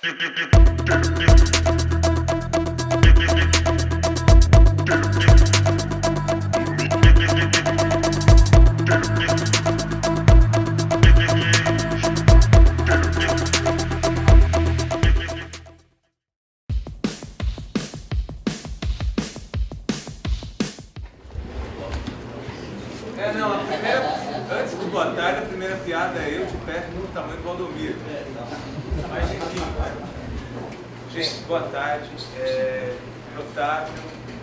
Antes do boa tarde, a primeira piada é eu de pé no tamanho do Valdomiro. Mas enfim, gente, boa tarde. Otávio,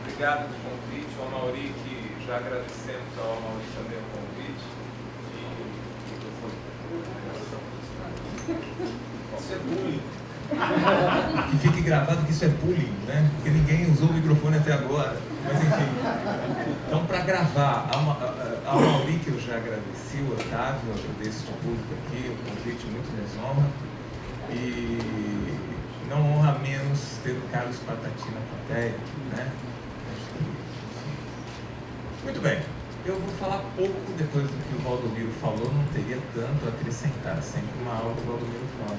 obrigado pelo convite. O Amauri, que já agradecemos ao Amauri também o convite. Isso é bullying. Que fique gravado que isso é bullying, né? Porque ninguém usou o microfone até agora. Mas enfim. Então, para gravar, ao Mauri, que eu já agradeci, o Otávio, eu agradeço de público aqui, o convite muito me honra. E não honra menos ter o Carlos Patati na plateia, né? Muito bem. Eu vou falar pouco depois do que o Valdomiro falou, não teria tanto a acrescentar, sempre uma aula que o Valdomiro fala.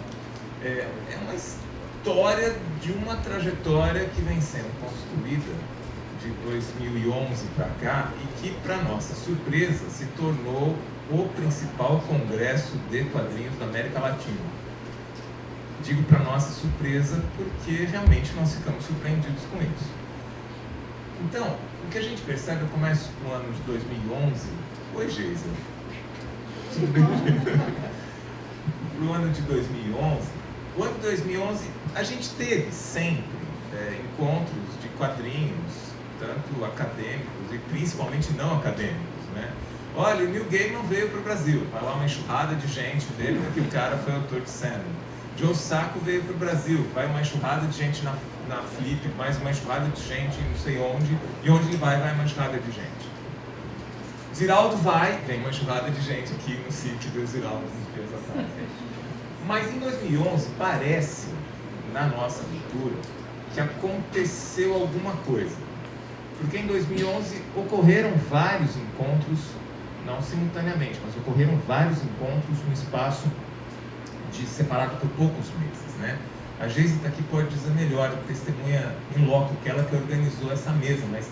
É uma história de uma trajetória que vem sendo construída de 2011 para cá e que, para nossa surpresa, se tornou o principal congresso de quadrinhos da América Latina. Digo para nossa surpresa porque realmente nós ficamos surpreendidos com isso. Então, o que a gente percebe, eu começo no ano de 2011. Oi, Geisa. Tudo bem, Geisa? No ano de 2011, o ano de 2011, a gente teve sempre encontros de quadrinhos, tanto acadêmicos e principalmente não acadêmicos, né? Olha, o Neil Gaiman veio para o Brasil, vai lá uma enxurrada de gente, veio porque o cara foi autor de Sandman. Joe Sacco veio para o Brasil, vai uma enxurrada de gente na Flip, mais uma enxurrada de gente não sei onde, e onde ele vai uma enxurrada de gente. Ziraldo vai, vem uma enxurrada de gente aqui no sítio do Ziraldo uns dias atrás. Mas em 2011 parece, na nossa leitura, que aconteceu alguma coisa. Porque em 2011 ocorreram vários encontros, não simultaneamente, mas ocorreram vários encontros no espaço separado por poucos meses, né? A Geisa está aqui, pode dizer melhor, testemunha em loco, que ela que organizou essa mesa, mas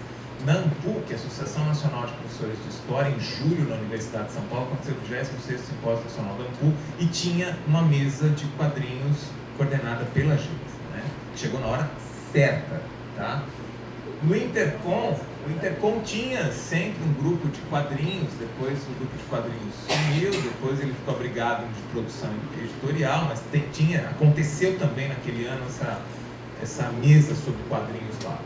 na ANPU, que é a Associação Nacional de Professores de História, em julho na Universidade de São Paulo, aconteceu o 26º Simpósio Nacional da ANPU e tinha uma mesa de quadrinhos coordenada pela Geisa, né? Chegou na hora certa, tá? No o Intercom tinha sempre um grupo de quadrinhos, depois o grupo de quadrinhos sumiu, depois ele ficou abrigado de produção editorial, mas aconteceu também naquele ano essa mesa sobre quadrinhos lá.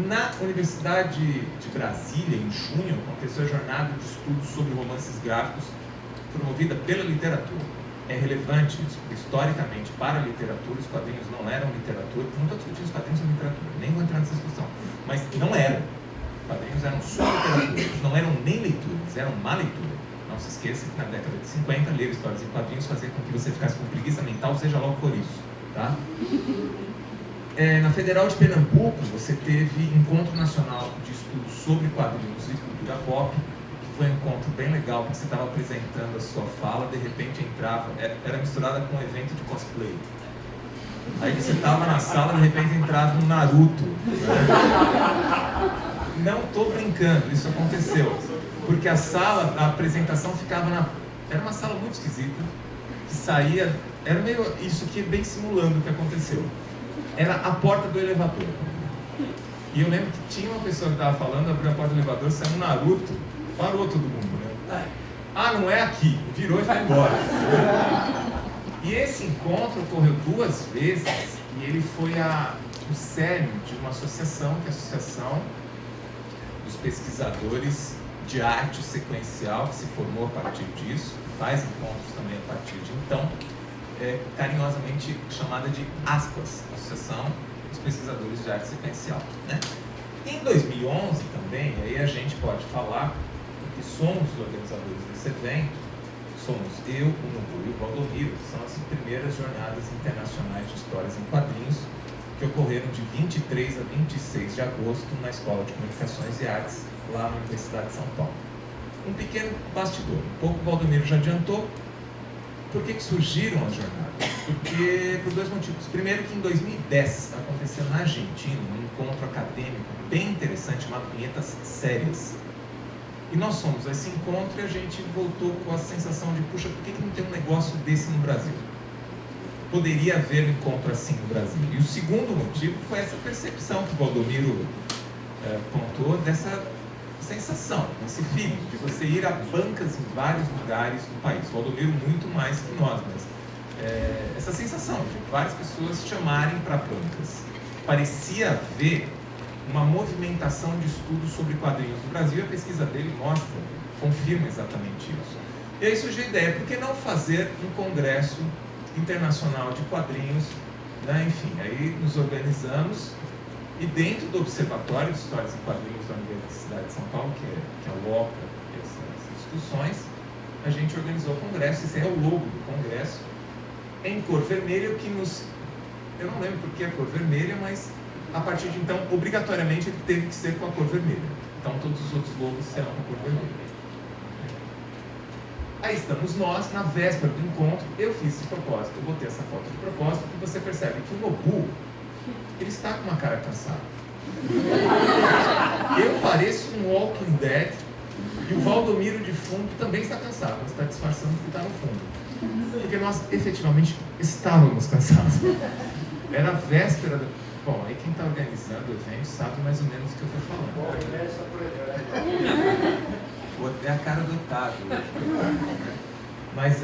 Na Universidade de Brasília, em junho, aconteceu a jornada de estudos sobre romances gráficos promovida pela literatura. É relevante isso, porque historicamente, para a literatura, os quadrinhos não eram literatura. Não estou discutindo os quadrinhos são literatura, nem vou entrar nessa discussão. Mas não eram. Os quadrinhos eram só literatura, eles não eram nem leitura, eles eram má leitura. Não se esqueça que na década de 50, ler histórias em quadrinhos fazia com que você ficasse com preguiça mental, seja logo por isso, tá? Na Federal de Pernambuco, você teve Encontro Nacional de Estudos sobre Quadrinhos e Cultura Pop, que foi um encontro bem legal, porque você estava apresentando a sua fala, de repente entrava, era misturada com um evento de cosplay. Aí você estava na sala, de repente entrava um Naruto. Né? Não estou brincando, isso aconteceu. Porque a apresentação ficava era uma sala muito esquisita, que saía, era meio isso aqui bem simulando o que aconteceu. Era a porta do elevador. E eu lembro que tinha uma pessoa que estava falando, abriu a porta do elevador, saiu um Naruto, parou todo mundo, né? Ah, não é aqui, virou e foi embora. E esse encontro ocorreu 2 vezes, e ele foi o cerne de uma associação, que é a Associação dos Pesquisadores de Arte Sequencial, que se formou a partir disso, faz encontros também a partir de então, carinhosamente chamada de ASPAS, Associação dos Pesquisadores de Arte Sequencial, né? Em 2011 também, aí a gente pode falar que somos os organizadores desse evento, somos eu, o Nubu e o Valdomiro, que são as primeiras jornadas internacionais de histórias em quadrinhos que ocorreram de 23 a 26 de agosto na Escola de Comunicações e Artes, lá na Universidade de São Paulo. Um pequeno bastidor, um pouco o Valdomiro já adiantou. por que surgiram as jornadas? Porque, por dois motivos. Primeiro, que em 2010 aconteceu na Argentina um encontro acadêmico bem interessante chamado Vinhetas Sérias. E nós fomos a esse encontro e a gente voltou com a sensação de, puxa, por que não tem um negócio desse no Brasil? Poderia haver um encontro assim no Brasil. E o segundo motivo foi essa percepção que o Valdomiro pontuou, dessa sensação, esse feeling de você ir a bancas em vários lugares do país. O Valdomiro muito mais que nós, mas essa sensação de várias pessoas chamarem para bancas. Parecia haver uma movimentação de estudos sobre quadrinhos no Brasil, e a pesquisa dele confirma exatamente isso. E aí surgiu a ideia, por que não fazer um congresso internacional de quadrinhos, né? Enfim, aí nos organizamos, e dentro do Observatório de Histórias em Quadrinhos da Universidade de São Paulo, que aloca essas discussões, a gente organizou o congresso. Esse é o logo do congresso, em cor vermelha, o que nos... Eu não lembro por que a cor vermelha, mas a partir de então, obrigatoriamente, ele teve que ser com a cor vermelha. Então, todos os outros logos serão com a cor vermelha. Aí estamos nós, na véspera do encontro. Eu fiz esse propósito, eu botei essa foto de propósito, e você percebe que o Nobu, ele está com uma cara cansada. Eu pareço um Walking Dead, e o Valdomiro de fundo também está cansado, mas está disfarçando que está no fundo. Porque nós, efetivamente, estávamos cansados. Era a véspera do... Bom, aí quem está organizando o evento sabe mais ou menos o que eu estou falando. Vou ter a cara do Otávio hoje. Mas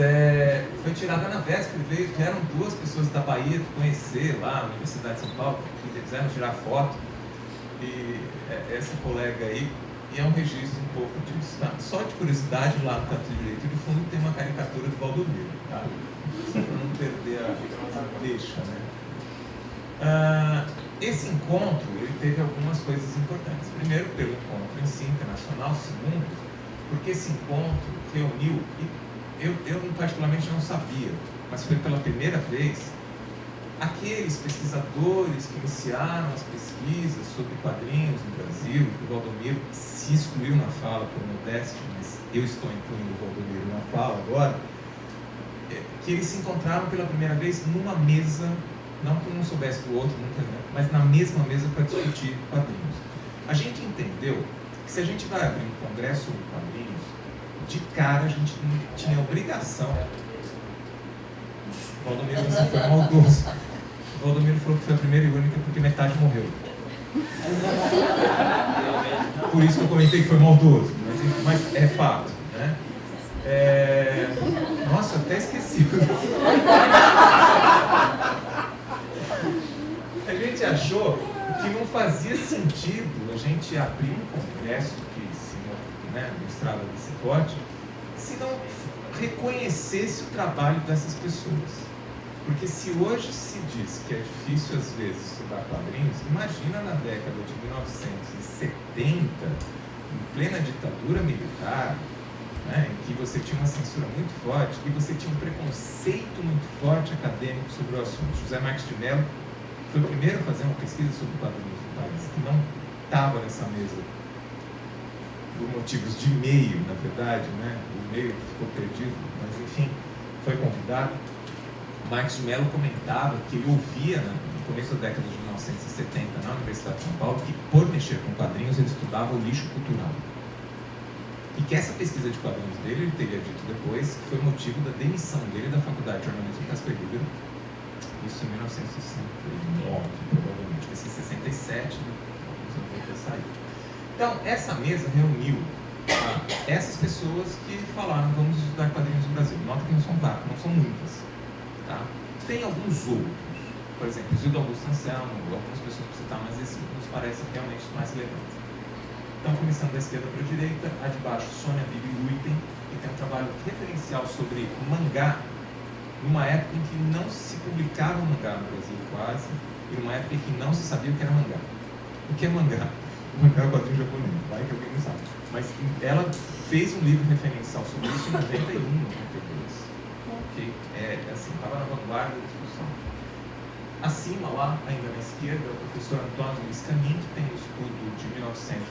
foi tirada na véspera, vieram duas pessoas da Bahia conhecer lá na Universidade de São Paulo, que quiseram tirar foto. E essa colega aí, e é um registro um pouco disso, tá? Só de curiosidade, lá no canto direito do fundo tem uma caricatura do Valdomiro, tá? Só para não perder a deixa, né? Esse encontro, ele teve algumas coisas importantes. Primeiro, pelo encontro em si, internacional. Segundo, porque esse encontro reuniu, e eu particularmente não sabia, mas foi pela primeira vez, aqueles pesquisadores que iniciaram as pesquisas sobre quadrinhos no Brasil, que o Valdomiro se excluiu na fala por modéstia, mas eu estou incluindo o Valdomiro na fala agora, que eles se encontraram pela primeira vez numa mesa, não que um soubesse do outro, mas na mesma mesa para discutir quadrinhos. A gente entendeu que se a gente vai abrir um congresso sobre quadrinhos, de cara a gente tinha obrigação. O Valdomiro disse que foi maldoso. O Valdomiro falou que foi a primeira e única porque metade morreu. Por isso que eu comentei que foi maldoso, mas é fato, né? Nossa, eu até esqueci. A gente achou que não fazia sentido a gente abrir um congresso que mostrava desse corte, se não reconhecesse o trabalho dessas pessoas. Porque se hoje se diz que é difícil às vezes estudar quadrinhos, imagina na década de 1970, em plena ditadura militar, né, em que você tinha uma censura muito forte e você tinha um preconceito muito forte acadêmico sobre o assunto. José Marques de Mello foi o primeiro a fazer uma pesquisa sobre quadrinhos no país, que não estava nessa mesa por motivos de meio, na verdade, né? O meio ficou perdido, mas enfim, foi convidado. Marques de Mello comentava que ele ouvia, no começo da década de 1970, na Universidade de São Paulo, que por mexer com quadrinhos ele estudava o lixo cultural. E que essa pesquisa de quadrinhos dele, ele teria dito depois, que foi motivo da demissão dele da Faculdade de Jornalismo Casper Libero, isso em 1969, provavelmente, vai ser 67, alguns anos vai ter saído. Então, essa mesa reuniu essas pessoas que falaram, vamos estudar quadrinhos no Brasil. Nota que não são muitas. Tá? Tem alguns outros, por exemplo, Zildo Augusto Anselmo, algumas pessoas para citar, mas esse nos parece realmente mais relevante. Então, começando da esquerda para a direita, a de baixo, Sônia Bibi Luiten, que tem um trabalho referencial sobre mangá, numa época em que não se publicava mangá no Brasil quase, e numa época em que não se sabia o que era mangá. O que é mangá? O mangá é o quadrinho japonês, vai que alguém não sabe. Mas ela fez um livro referencial sobre isso em 91, 92. Que estava na vanguarda da discussão. Acima, lá, ainda na esquerda, o professor Antônio Luiz Camin, que tem um estudo de 1900.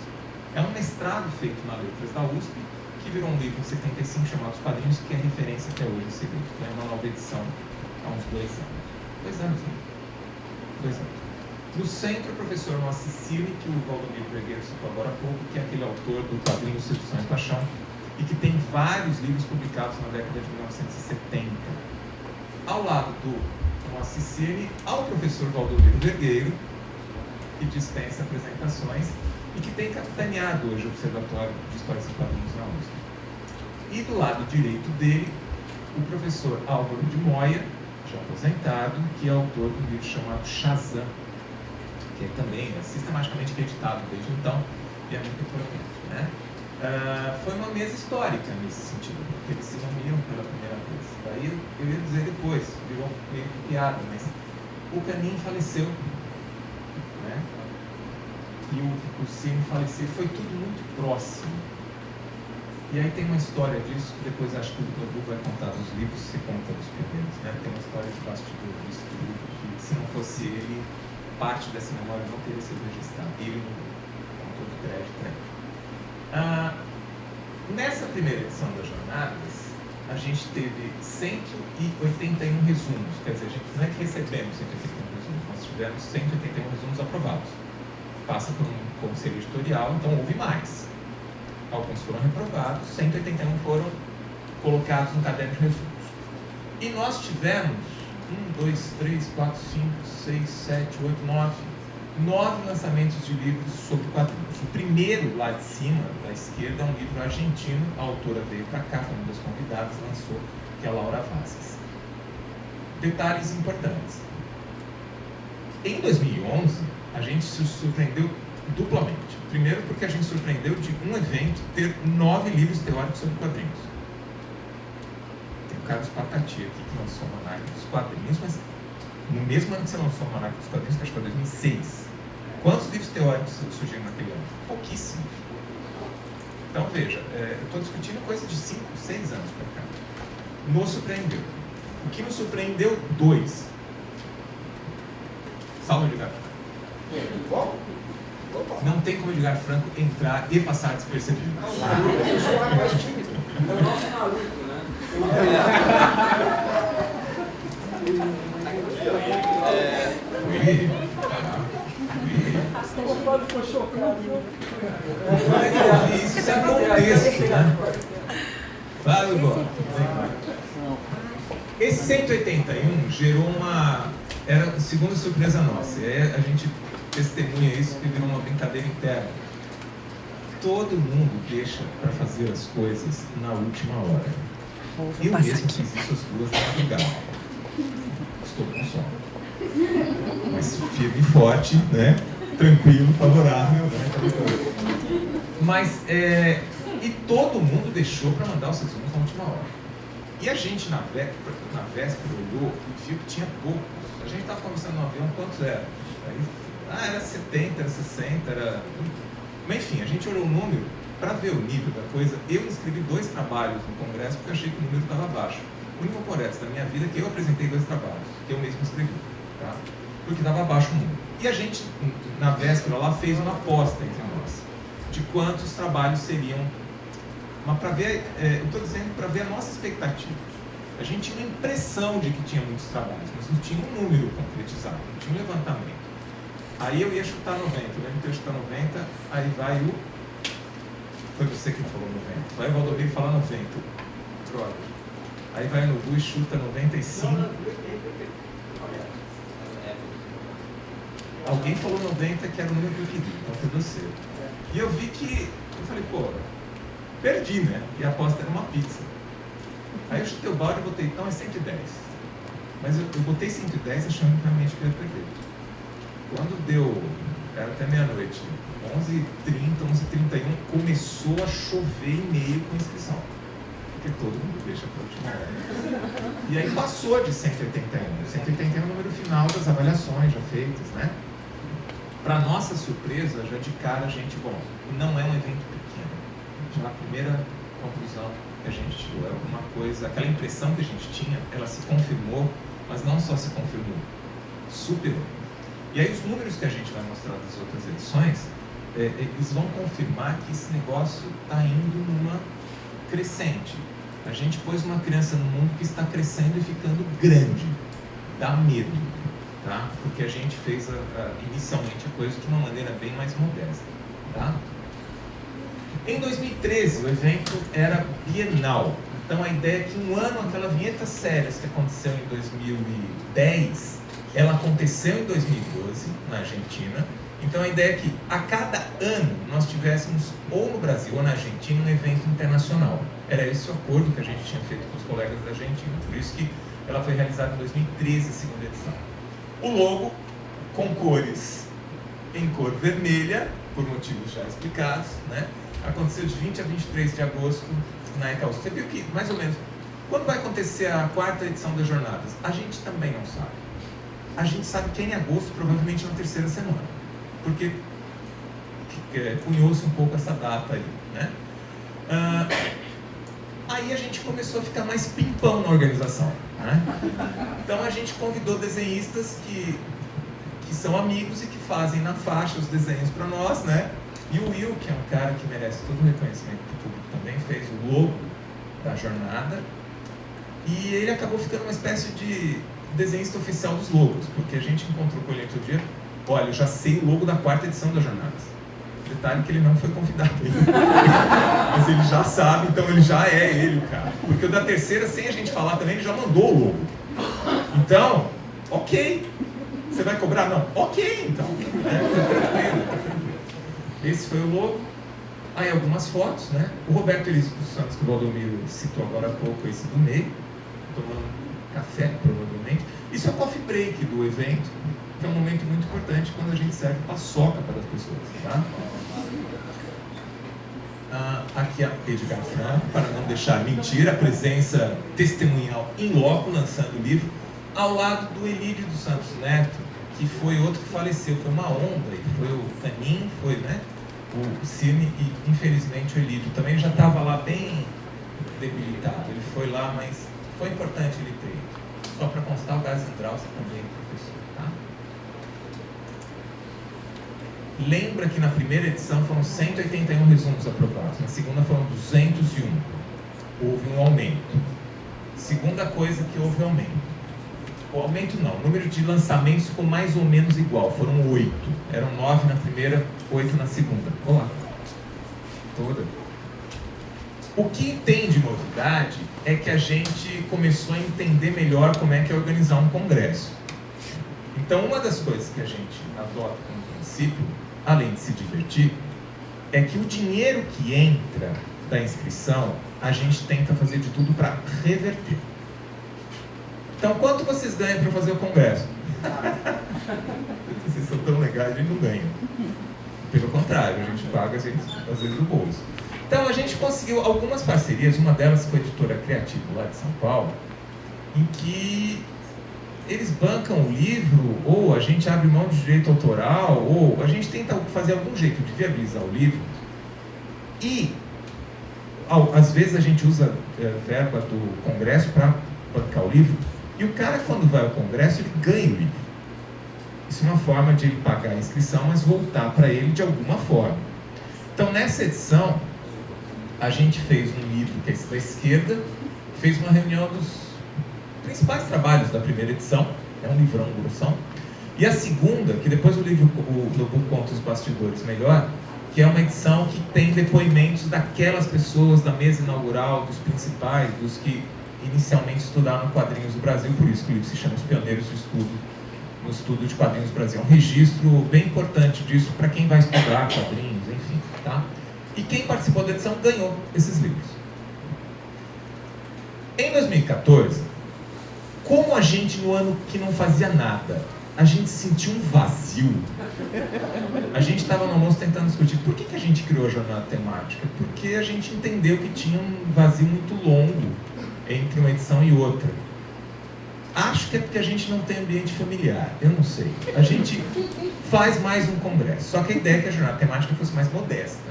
É um mestrado feito na Letras da USP, que que virou um livro em 75 chamado Os Quadrinhos, que é referência até hoje esse livro, que é uma nova edição há uns 2 anos. 2 anos, né? 2 anos. No centro, o professor Moacir Cine, que o Valdomiro Vergueiro citou agora há pouco, que é aquele autor do quadrinho Sedução e Paixão, e que tem vários livros publicados na década de 1970. Ao lado do Moacir Cine, ao professor Valdomiro Vergueiro, que dispensa apresentações e que tem capitaneado hoje o Observatório de Histórias e Quadrinhos na USP. E do lado direito dele, o professor Álvaro de Moya, já aposentado, que é autor de um livro chamado Shazam, que também é sistematicamente reeditado desde então e é muito importante, né? Foi uma mesa histórica nesse sentido, porque eles se reuniram pela primeira vez. Daí eu ia dizer depois, virou meio que piada, mas o Canin faleceu, né? E o Cine falecer, foi tudo muito próximo. E aí tem uma história disso, que depois acho que o Dudu vai contar dos livros, se conta dos primeiros, né? Tem uma história de bastidor disso tudo, que se não fosse ele, parte dessa memória não teria sido registrada. Ele não contou de crédito, né? Nessa primeira edição das Jornadas, a gente teve 181 resumos, quer dizer, a gente não é que recebemos 181 resumos, nós tivemos 181 resumos aprovados. Passa por um conselho editorial, então houve mais. Alguns foram reprovados, 181 foram colocados no caderno de resumos. E nós tivemos 1, 2, 3, 4, 5, 6, 7, 8, 9 lançamentos de livros sobre quadrinhos. O primeiro, lá de cima, da esquerda, é um livro argentino. A autora veio para cá, foi uma das convidadas, lançou, que é a Laura Vazes. Detalhes importantes. Em 2011, a gente se surpreendeu duplamente. Primeiro, porque a gente surpreendeu de um evento ter 9 livros teóricos sobre quadrinhos. Tem o Carlos Patati aqui, que lançou o Almanaque dos Quadrinhos, mas no mesmo ano que você lançou o Almanaque dos Quadrinhos, que acho que foi 2006, quantos livros teóricos surgiram naquele ano? Pouquíssimos. Então, veja, eu estou discutindo coisa de 5, 6 anos para cá. Nos surpreendeu. O que nos surpreendeu? 2. Salve, Edgar Franco. Não tem como Edgar Franco entrar e passar despercebido. Eu sou o mais tímido. É o nosso maluco, né? O Fábio foi chocado. Isso sem contexto, né? Fábio, bom. Esse 181 gerou uma... Era a segunda surpresa nossa. E aí a gente testemunha isso, que virou uma brincadeira interna. Todo mundo deixa para fazer as coisas na última hora. Eu mesmo fiz isso às 2 da madrugada. Estou com sono. Mas firme e forte, né? Tranquilo, favorável, né? Mas, e todo mundo deixou para mandar os resumos na última hora. E a gente, na véspera, olhou e viu que tinha poucos. A gente estava conversando no avião, quantos eram? Era 70, era 60, era... Mas enfim, a gente olhou o número para ver o nível da coisa. Eu escrevi 2 trabalhos no congresso porque achei que o número estava baixo. O único congresso da minha vida é que eu apresentei 2 trabalhos, que eu mesmo escrevi, tá? Porque estava baixo o número. E a gente, na véspera lá, fez uma aposta entre nós de quantos trabalhos seriam. Mas para ver, eu estou dizendo para ver a nossa expectativa. A gente tinha uma impressão de que tinha muitos trabalhos, mas não tinha um número concretizado, não tinha um levantamento. Aí eu ia chutar 90, eu lembro que eu ia chutar 90, aí vai o... Foi você que falou 90. Vai o Valdomiro falar 90. Droga. Aí vai no Gu e chuta 95. Alguém falou 90 que era o número que eu queria, então foi você. E eu vi que... Eu falei, pô, perdi, né? E a aposta era uma pizza. Aí eu chutei o balde e botei, então é 110. Mas eu botei 110 achando que realmente eu ia perder. Quando deu, era até meia-noite, 11h30, 11h31, começou a chover e-mail com inscrição. Porque todo mundo deixa para a última hora. E aí passou de 181. 181 é o número final das avaliações já feitas, né? Para nossa surpresa, já de cara a gente, bom, não é um evento pequeno. Já a primeira conclusão que a gente tirou é alguma coisa, aquela impressão que a gente tinha, ela se confirmou, mas não só se confirmou, superou. E aí os números que a gente vai mostrar das outras edições, eles vão confirmar que esse negócio está indo numa crescente. A gente pôs uma criança no mundo que está crescendo e ficando grande. Dá medo, tá? Porque a gente fez inicialmente a coisa de uma maneira bem mais modesta, tá? Em 2013, o evento era bienal. Então a ideia é que um ano, aquela Vinhetas Sérias que aconteceu em 2010, ela aconteceu em 2012, na Argentina. Então a ideia é que a cada ano nós tivéssemos, ou no Brasil ou na Argentina, um evento internacional. Era esse o acordo que a gente tinha feito com os colegas da Argentina. Por isso que ela foi realizada em 2013, a segunda edição. O logo, com cores em cor vermelha, por motivos já explicados, né? Aconteceu de 20 a 23 de agosto na Itaú. Você viu que, mais ou menos, quando vai acontecer a 4ª edição das jornadas? A gente também não sabe. A gente sabe que é em agosto, provavelmente na 3ª semana. Porque cunhou-se um pouco essa data aí, né? Aí a gente começou a ficar mais pimpão na organização, né? Então a gente convidou desenhistas que são amigos e que fazem na faixa os desenhos para nós, né? E o Will, que é um cara que merece todo o reconhecimento do público, também fez o logo da jornada. E ele acabou ficando uma espécie de desenhista oficial dos logos, porque a gente encontrou com ele outro dia. Olha, eu já sei o logo da 4ª edição das jornadas. Detalhe que ele não foi convidado ainda. Mas ele já sabe, então ele já é ele, o cara. Porque o da 3ª, sem a gente falar também, ele já mandou o logo. Então, ok. Você vai cobrar? Não. Ok, então. Esse foi o logo. Aí algumas fotos, né? O Roberto Elísio dos Santos, que o Valdomiro citou agora há pouco, esse do meio, tomando café, provavelmente. Isso é o coffee break do evento, que é um momento muito importante quando a gente serve paçoca para as pessoas, tá? Aqui a Edgar Franco, para não deixar mentir, a presença testemunhal em loco, lançando o livro, ao lado do Elídio dos Santos Neto, que foi outro que faleceu. Foi uma onda, e foi o Canin, foi, né, o Cine e, infelizmente, o Elídio também já estava lá bem debilitado. Ele foi lá, mas foi importante ele ter ido. Só para constar, o Gás Andraus também é professor, tá? Lembra que na primeira edição foram 181 resumos aprovados, na segunda foram 201. Houve um aumento. Segunda coisa que houve aumento. O aumento não, o número de lançamentos ficou mais ou menos igual, foram 8. Eram 9 na primeira, 8 na segunda. Olá. Toda. O que tem de novidade é que a gente começou a entender melhor como é que é organizar um congresso. Então, uma das coisas que a gente adota como princípio, além de se divertir, é que o dinheiro que entra da inscrição, a gente tenta fazer de tudo para reverter. Então, quanto vocês ganham para fazer o congresso? Vocês são tão legais, a gente não ganha. Pelo contrário, a gente paga, às vezes, do bolso. Então, a gente conseguiu algumas parcerias, uma delas com a Editora Criativa lá de São Paulo, em que eles bancam o livro, ou a gente abre mão de direito autoral, ou a gente tenta fazer algum jeito de viabilizar o livro. E, às vezes, a gente usa verba do congresso para bancar o livro. E o cara, quando vai ao congresso, ele ganha o livro. Isso é uma forma de ele pagar a inscrição, mas voltar para ele de alguma forma. Então, nessa edição, a gente fez um livro que é esse da esquerda, fez uma reunião dos principais trabalhos da primeira edição, é um livrão grossão. E a segunda, que depois o livro do book conta os bastidores melhor, que é uma edição que tem depoimentos daquelas pessoas da mesa inaugural, dos principais, dos que inicialmente estudaram quadrinhos do Brasil, por isso que o livro se chama Os Pioneiros do Estudo, no estudo de quadrinhos do Brasil. É um registro bem importante disso para quem vai estudar quadrinhos, enfim, tá? E quem participou da edição ganhou esses livros. Em 2014, como a gente, no ano que não fazia nada, a gente sentiu um vazio. A gente estava no almoço tentando discutir por que a gente criou a jornada temática. Porque a gente entendeu que tinha um vazio muito longo entre uma edição e outra. Acho que é porque a gente não tem ambiente familiar, eu não sei. A gente faz mais um congresso, só que a ideia é que a jornada temática fosse mais modesta.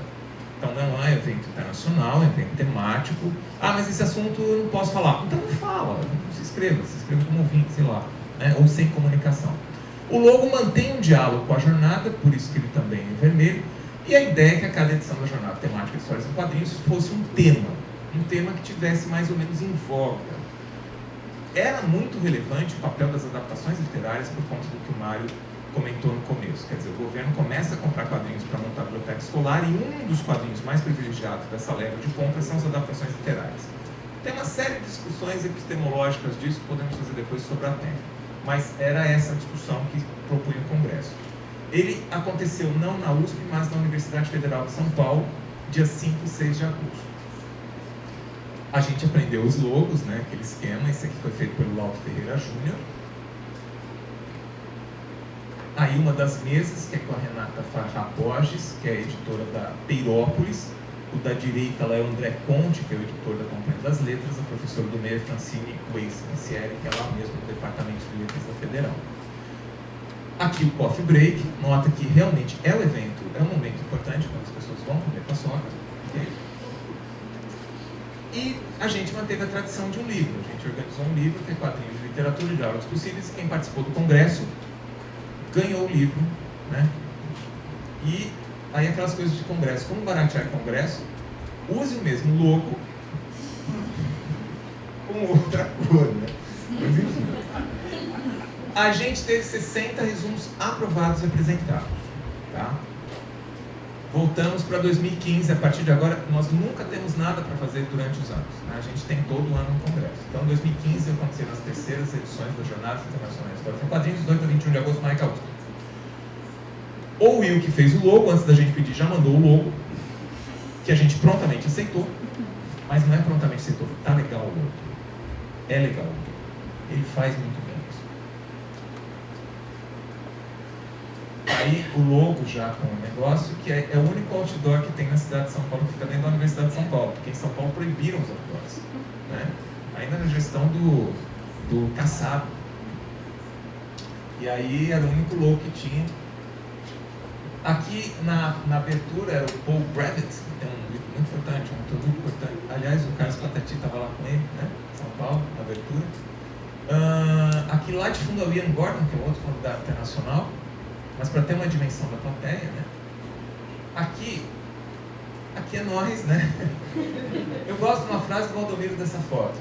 Então não é evento internacional, é evento temático. Ah, mas esse assunto eu não posso falar. Então não fala, não se inscreva como ouvinte, sei lá, né? Ou sem comunicação. O logo mantém um diálogo com a jornada, por isso que ele também é vermelho. E a ideia é que a cada edição da jornada temática de histórias em quadrinhos fosse um tema. um tema que tivesse mais ou menos em voga. Era muito relevante o papel das adaptações literárias por conta do que o Mário comentou no começo. Quer dizer, o governo começa a comprar quadrinhos para montar a biblioteca escolar e um dos quadrinhos mais privilegiados dessa leva de compra são as adaptações literárias. Tem uma série de discussões epistemológicas disso que podemos fazer depois sobre a tema. Mas era essa a discussão que propunha o Congresso. Ele aconteceu não na USP, mas na Universidade Federal de São Paulo, dia 5 e 6 de agosto. A gente aprendeu os logos, né, aquele esquema. Esse aqui foi feito pelo Lauto Ferreira Júnior. Aí uma das mesas, que é com a Renata Farrá Borges, que é a editora da Peirópolis. O da direita lá é o André Conte, que é o editor da Companhia das Letras. A professora do meio é Francine Weiss-Missieri, que é lá mesmo no Departamento de Letras da Federal. Aqui o Coffee Break. Nota que realmente é o evento, é um momento importante, quando as pessoas vão comer paçoca. Okay? E a gente manteve a tradição de um livro. A gente organizou um livro, que é Quadrinhos de Literatura e Diálogos Possíveis, e quem participou do congresso ganhou o livro, né? E aí aquelas coisas de congresso, como baratear congresso, use o mesmo logo com outra cor, né? Mas enfim. A gente teve 60 resumos aprovados e apresentados, tá? Voltamos para 2015, a partir de agora nós nunca temos nada para fazer durante os anos, né? A gente tem todo ano um congresso. Então, em 2015 aconteceram as terceiras edições das Jornadas Internacionais de História em Quadrinhos, 18 a 21 de agosto, na USP. O Will, que fez o logo, antes da gente pedir, já mandou o logo, que a gente prontamente aceitou, mas não é prontamente aceitou, tá legal o logo. É legal. Ele faz muito bem isso. Aí o logo já com o negócio, que é o único outdoor que tem na cidade de São Paulo, que fica dentro da Universidade de São Paulo, porque em São Paulo proibiram os outdoors, né? Ainda na gestão do Kassab. E aí era o único logo que tinha. Aqui na abertura era o Paul Brevet, que tem um livro muito importante, um produto importante. Aliás, o Carlos Patati estava lá com ele, né? São Paulo, na abertura. Aqui lá de fundo é o Ian Gordon, que é outro convidado internacional, mas para ter uma dimensão da plateia, né? Aqui é nós, né? Eu gosto de uma frase do Valdomiro dessa foto.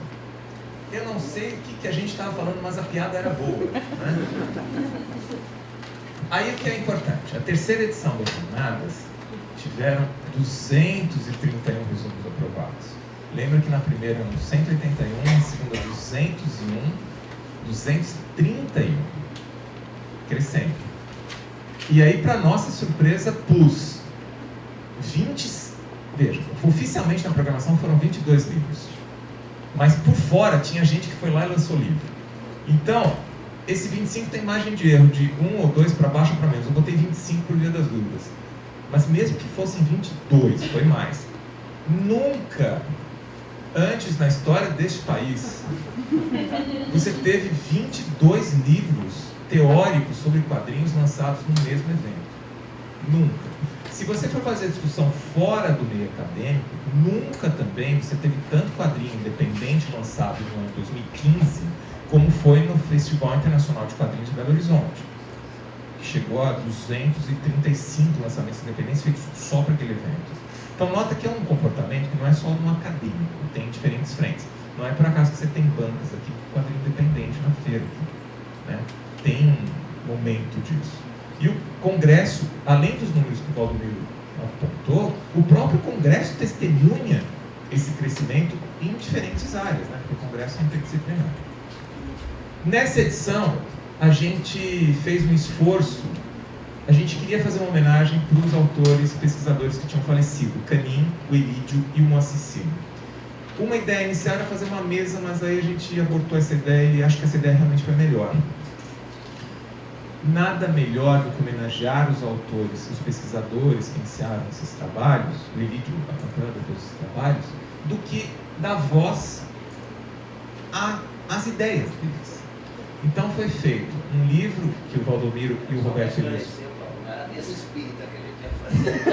Eu não sei o que a gente estava falando, mas a piada era boa, né? Aí o que é importante, a terceira edição das Jornadas tiveram 231 resumos aprovados. Lembra que na primeira eram 181, na segunda 201, 231, crescendo. E aí, para nossa surpresa, plus 20, veja, oficialmente na programação foram 22 livros, mas por fora tinha gente que foi lá e lançou livro. Então, esse 25 tem margem de erro de 1 ou 2 para baixo ou para menos. Eu botei 25 por via das dúvidas. Mas mesmo que fossem 22, foi mais. Nunca antes na história deste país você teve 22 livros teóricos sobre quadrinhos lançados no mesmo evento. Nunca. Se você for fazer discussão fora do meio acadêmico, nunca também você teve tanto quadrinho independente lançado no ano 2015 como foi no Festival Internacional de Quadrinhos de Belo Horizonte, que chegou a 235 lançamentos independentes feitos só para aquele evento. Então nota que é um comportamento que não é só no acadêmico, tem diferentes frentes. Não é por acaso que você tem bancas aqui com quadrinho independente na feira, né? Tem um momento disso. E o Congresso, além dos números que o Valdomiro apontou, o próprio Congresso testemunha esse crescimento em diferentes áreas, né? Porque o Congresso é interdisciplinar. Nessa edição, a gente fez um esforço, a gente queria fazer uma homenagem para os autores, pesquisadores que tinham falecido, o Canin, o Elídio e o Moacir Cílio. Uma ideia inicial era fazer uma mesa, mas aí a gente abortou essa ideia e acho que essa ideia realmente foi melhor. Nada melhor do que homenagear os autores, os pesquisadores que iniciaram esses trabalhos, o Elídio acompanhando esses trabalhos, do que dar voz às ideias deles. Então foi feito um livro que o Valdomiro e o Roberto Elias... Não era desse espírito que ele quer fazer.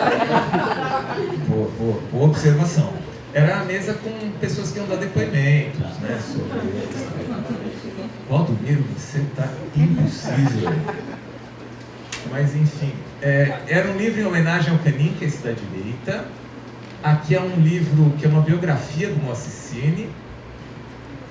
Boa observação. Era a mesa com pessoas que iam dar depoimentos, né, sobre eles. Valdomiro, você está impossível. Mas enfim, era um livro em homenagem ao Canin, que é esse da direita, Aqui é um livro que é uma biografia do Moacir Cine.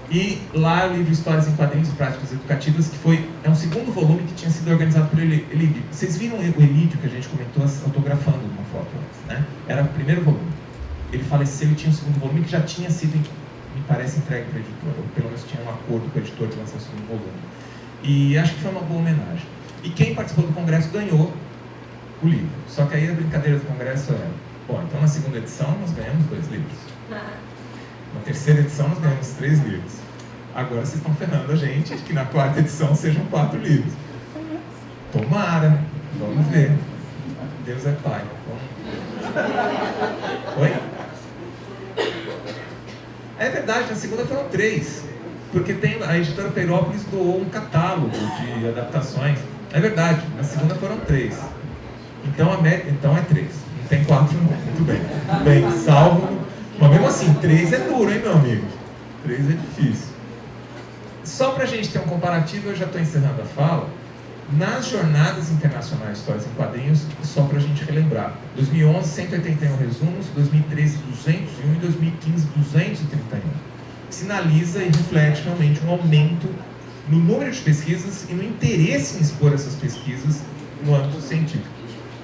E lá o livro Histórias em Quadrinhos e Práticas Educativas, que é um segundo volume que tinha sido organizado por Elídio. Vocês viram o Elídio que a gente comentou autografando uma foto antes, né? Era o primeiro volume. Ele faleceu e tinha um segundo volume que já tinha sido, me parece, entregue para a editora, ou pelo menos tinha um acordo com a editora de lançar o segundo volume. E acho que foi uma boa homenagem. E quem participou do congresso ganhou o livro. Só que aí a brincadeira do congresso é, bom, então na segunda edição nós ganhamos 2 livros. Na terceira edição nós ganhamos 3 livros. Agora vocês estão ferrando a gente que na quarta edição sejam 4 livros. Tomara, vamos ver. Deus é Pai. Oi? É verdade, na segunda foram 3. Porque a editora Peirópolis doou um catálogo de adaptações. É verdade, na segunda foram 3. Então é 3. Não tem 4 não. Muito bem. Bem, salvo. Mas mesmo assim, 3 é duro, hein, meu amigo? 3 é difícil. Só para a gente ter um comparativo, eu já estou encerrando a fala. Nas Jornadas Internacionais de Histórias em Quadrinhos, só para a gente relembrar, 2011, 181 resumos, 2013, 201 e 2015, 231. Sinaliza e reflete realmente um aumento no número de pesquisas e no interesse em expor essas pesquisas no âmbito científico.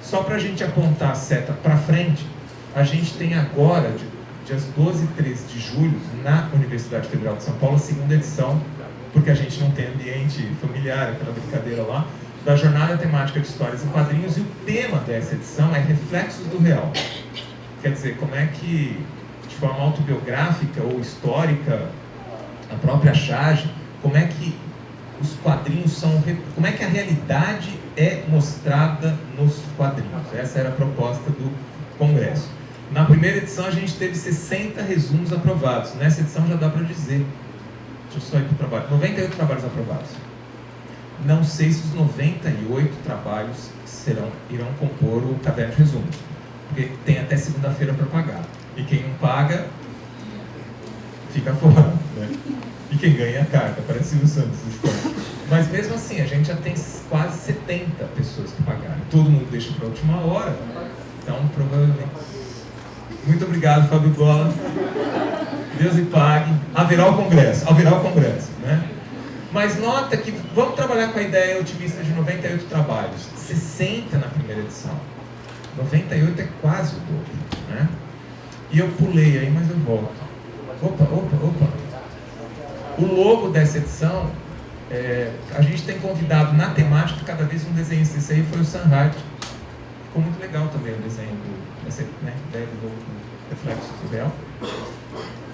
Só para a gente apontar a seta para frente, a gente tem agora, dias 12 e 13 de julho, na Universidade Federal de São Paulo, a segunda edição, porque a gente não tem ambiente familiar, aquela brincadeira lá, da Jornada Temática de Histórias em Quadrinhos, e o tema dessa edição é Reflexos do Real. Quer dizer, como é que, de forma autobiográfica ou histórica, a própria charge, como é que os quadrinhos são, como é que a realidade é mostrada nos quadrinhos. Essa era a proposta do congresso. Na primeira edição a gente teve 60 resumos aprovados. Nessa edição já dá para dizer, deixa eu só ir para o trabalho, 98 trabalhos aprovados. Não sei se os 98 trabalhos irão compor o caderno de resumo, porque tem até segunda-feira para pagar. E quem não paga, fica fora, né? E quem ganha a carta, parece o Santos. Mas mesmo assim, a gente já tem quase 70 pessoas que pagaram. Todo mundo deixa para a última hora, então provavelmente... Muito obrigado, Fábio Bola. Deus lhe pague. Haverá o congresso, né? Mas nota que vamos trabalhar com a ideia otimista de 98 trabalhos. 60 na primeira edição. 98 é quase o dobro, né? E eu pulei aí, mas eu volto. Opa. O logo dessa edição, a gente tem convidado na temática cada vez um desenhista. Esse aí foi o Sanhart. Ficou muito legal também o desenho dessa ideia do logo Reflexo do Real.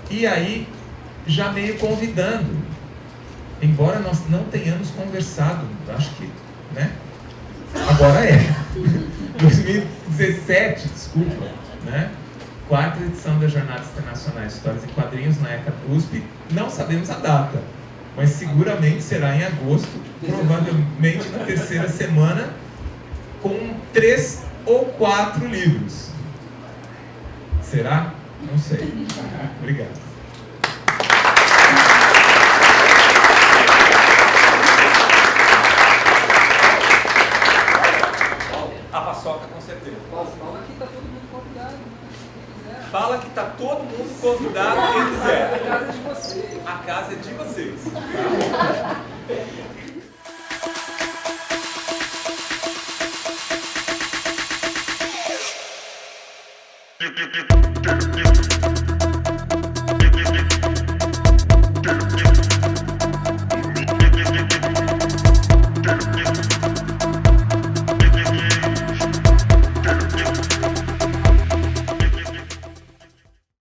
E aí, já meio convidando, embora nós não tenhamos conversado, acho que, né? Agora 2017, desculpa, né? 4ª edição das Jornadas Internacionais de Histórias em Quadrinhos na ECA USP, não sabemos a data, mas seguramente será em agosto, provavelmente na 3ª semana, com 3 ou 4 livros. Será? Não sei. Obrigado. A paçoca, com certeza. Fala que tá todo mundo convidado. Fala que tá todo mundo convidado, quem quiser.